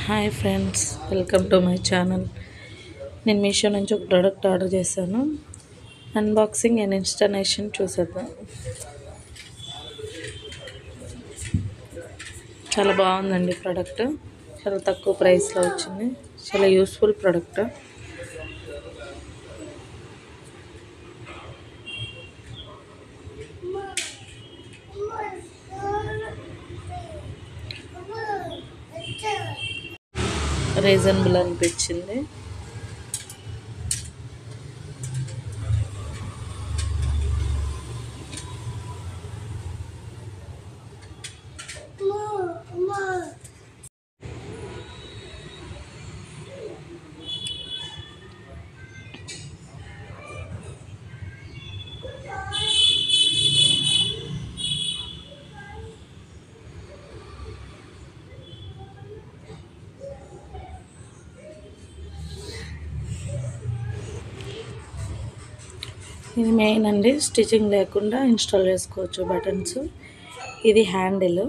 Hi friends, welcome to my channel. నేను మీషో నుంచి ఒక ప్రోడక్ట్ ఆర్డర్ చేశాను. అన్బాక్సింగ్ అండ్ ఇన్స్టాలేషన్ చూసేద్దాం. చాలా బాగుందండి ప్రోడక్ట్. చాలా తక్కువ ప్రైస్లో వచ్చింది. చాలా యూస్ఫుల్ ప్రోడక్ట్. రీజనబుల్ అనిపించింది. ఇది మెయిన్ అండి, స్టిచ్చింగ్ లేకుండా ఇన్స్టాల్ చేసుకోవచ్చు బటన్స్. ఇది హ్యాండిల్.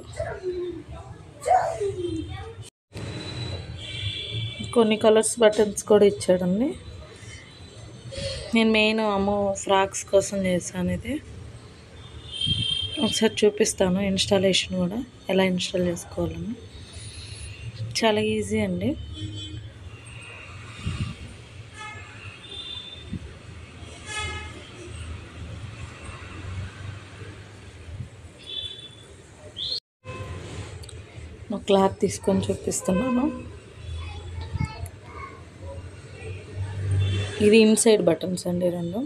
కొన్ని కలర్స్ బటన్స్ కూడా ఇచ్చాడండి. నేను మెయిన్ ఫ్రాక్స్ కోసం చేశాను. ఇది ఒకసారి చూపిస్తాను ఇన్స్టాలేషన్ కూడా ఎలా ఇన్స్టాల్ చేసుకోవాలని. చాలా ఈజీ అండి. క్లాత్ తీసుకొని చూపిస్తున్నాను. ఇది ఇన్సైడ్ బటన్స్ అండి, రెండు.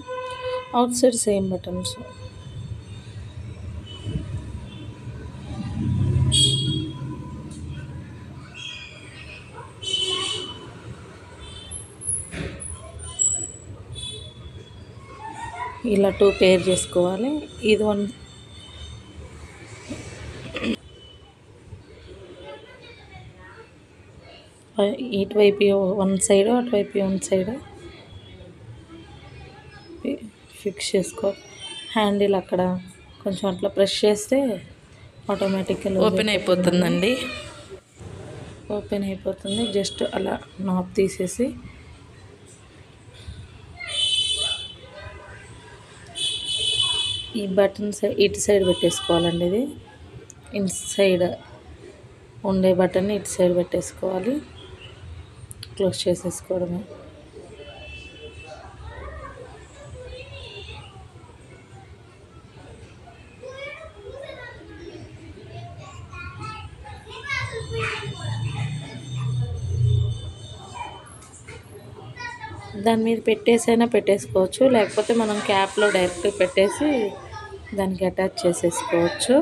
Out side same buttons. ఇలా 2 పేర్ చేసుకోవాలి. ఇది ఇటువైపు 1 సైడ్, అటువైపు 1 సైడ్ ఫిక్స్ చేసుకోవాలి. హ్యాండిల్ అక్కడ కొంచెం అట్లా ప్రెస్ చేస్తే ఆటోమేటిక్గా ఓపెన్ అయిపోతుందండి. ఓపెన్ అయిపోతుంది. జస్ట్ అలా నాబ్ తీసేసి ఈ బటన్స్ ఇటు సైడ్ పెట్టేసుకోవాలండి. ఇది ఇన్సైడ్ ఉండే బటన్ ఇటు సైడ్ పెట్టేసుకోవాలి. క్లోజ్ చేసేసుకోవడమే. దాని మీద పెట్టేసైనా పెట్టేసుకోవచ్చు, లేకపోతే మనం క్యాప్లో డైరెక్ట్ పెట్టేసి దానికి అటాచ్ చేసేసుకోవచ్చు.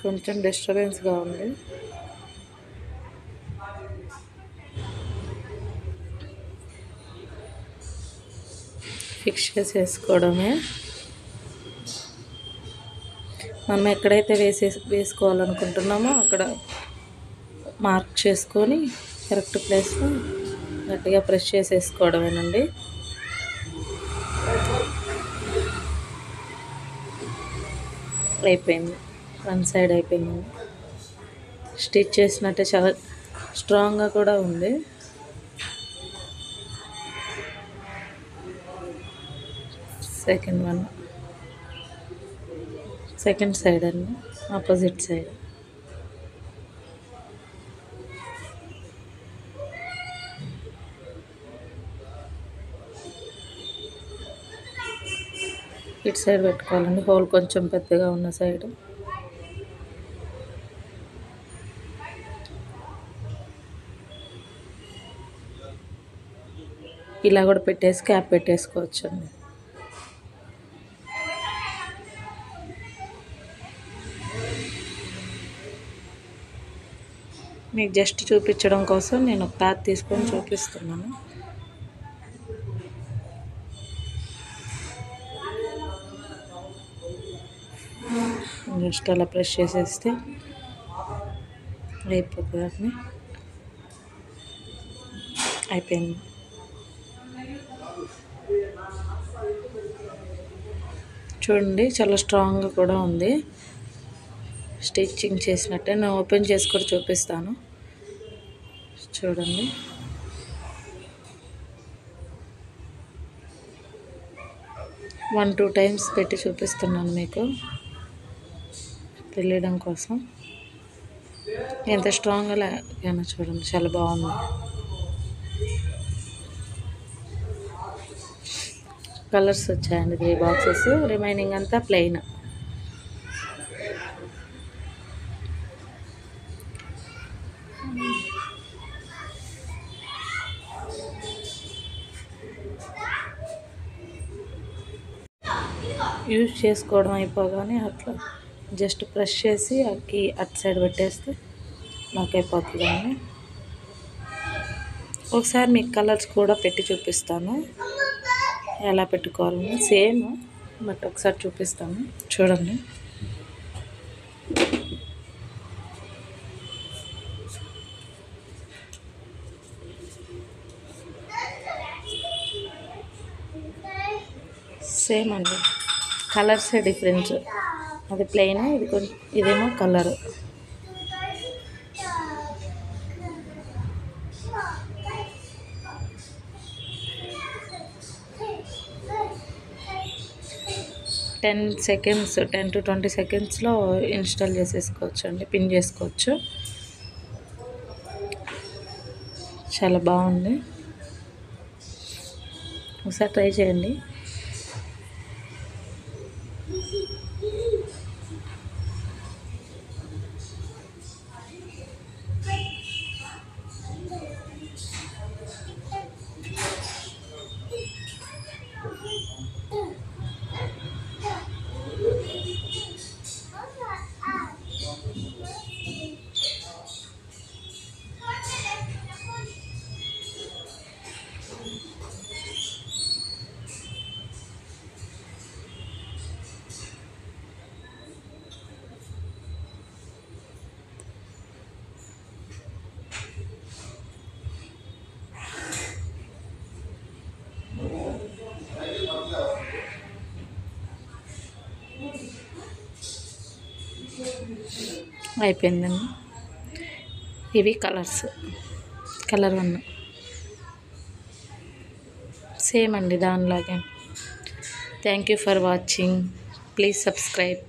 కొంచెం డిస్టర్బెన్స్గా ఉంది. ఫిక్స్ చేసేసుకోవడమే. మనం ఎక్కడైతే వేసుకోవాలనుకుంటున్నామో అక్కడ మార్క్ చేసుకొని కరెక్ట్ ప్లేస్లో గట్టిగా ప్రెస్ చేసేసుకోవడమేనండి. అయిపోయింది. 1 సైడ్ అయిపోయింది. స్టిచ్ చేసినట్టే చాలా స్ట్రాంగ్గా కూడా ఉంది. సెకండ్ సైడ్ అండి, ఆపోజిట్ సైడ్. ఇటు సైడ్ పెట్టుకోవాలండి, హోల్ కొంచెం పెద్దగా ఉన్న సైడ్. ఇలా కూడా పెట్టేసి క్యాప్ పెట్టేసుకోవచ్చు అండి. మీకు జస్ట్ చూపించడం కోసం నేను క్లాత్ తీసుకొని చూపిస్తున్నాను. జస్ట్ అలా ప్రెస్ చేసేస్తే అయిపోతుంది. అయిపోయింది. చూడండి, చాలా స్ట్రాంగ్గా కూడా ఉంది. స్టిచ్చింగ్ చేసినట్టే. నేను ఓపెన్ చేసి కూడా చూపిస్తాను. చూడండి, వన్ టూ టైమ్స్ పెట్టి చూపిస్తున్నాను మీకు తెలియడం కోసం. ఎంత స్ట్రాంగ్గా లేకపోయినా చూడండి, చాలా బాగుంది. కలర్స్ వచ్చాయండి 3 బాక్సెస్, రిమైనింగ్ అంతా ప్లెయిన్. యూజ్ చేసుకోవడం అయిపోగానే అట్లా జస్ట్ ప్రెస్ చేసి అక్కి అటు సైడ్ పెట్టేస్తే లాక్ అయిపోతుందండి. ఒకసారి మీకు కలర్స్ కూడా పెట్టి చూపిస్తాను, ఎలా పెట్టుకోవాలని. సేమ్ బట్ ఒకసారి చూపిస్తాను, చూడండి. సేమ్ అండి, కలర్సే డిఫరెన్స్. అది ప్లెయిన్, ఇది కొంచెం, ఇదేమో కలర్. టెన్ to 20 సెకండ్స్లో ఇన్స్టాల్ చేసేసుకోవచ్చు అండి, పిన్ చేసుకోవచ్చు. చాలా బాగుంది, ఒకసారి ట్రై చేయండి. అయిపోయిందండి. ఇవి కలర్స్, కలర్ 1 సేమ్ అండి దానిలాగే. Thank you for watching. Please subscribe.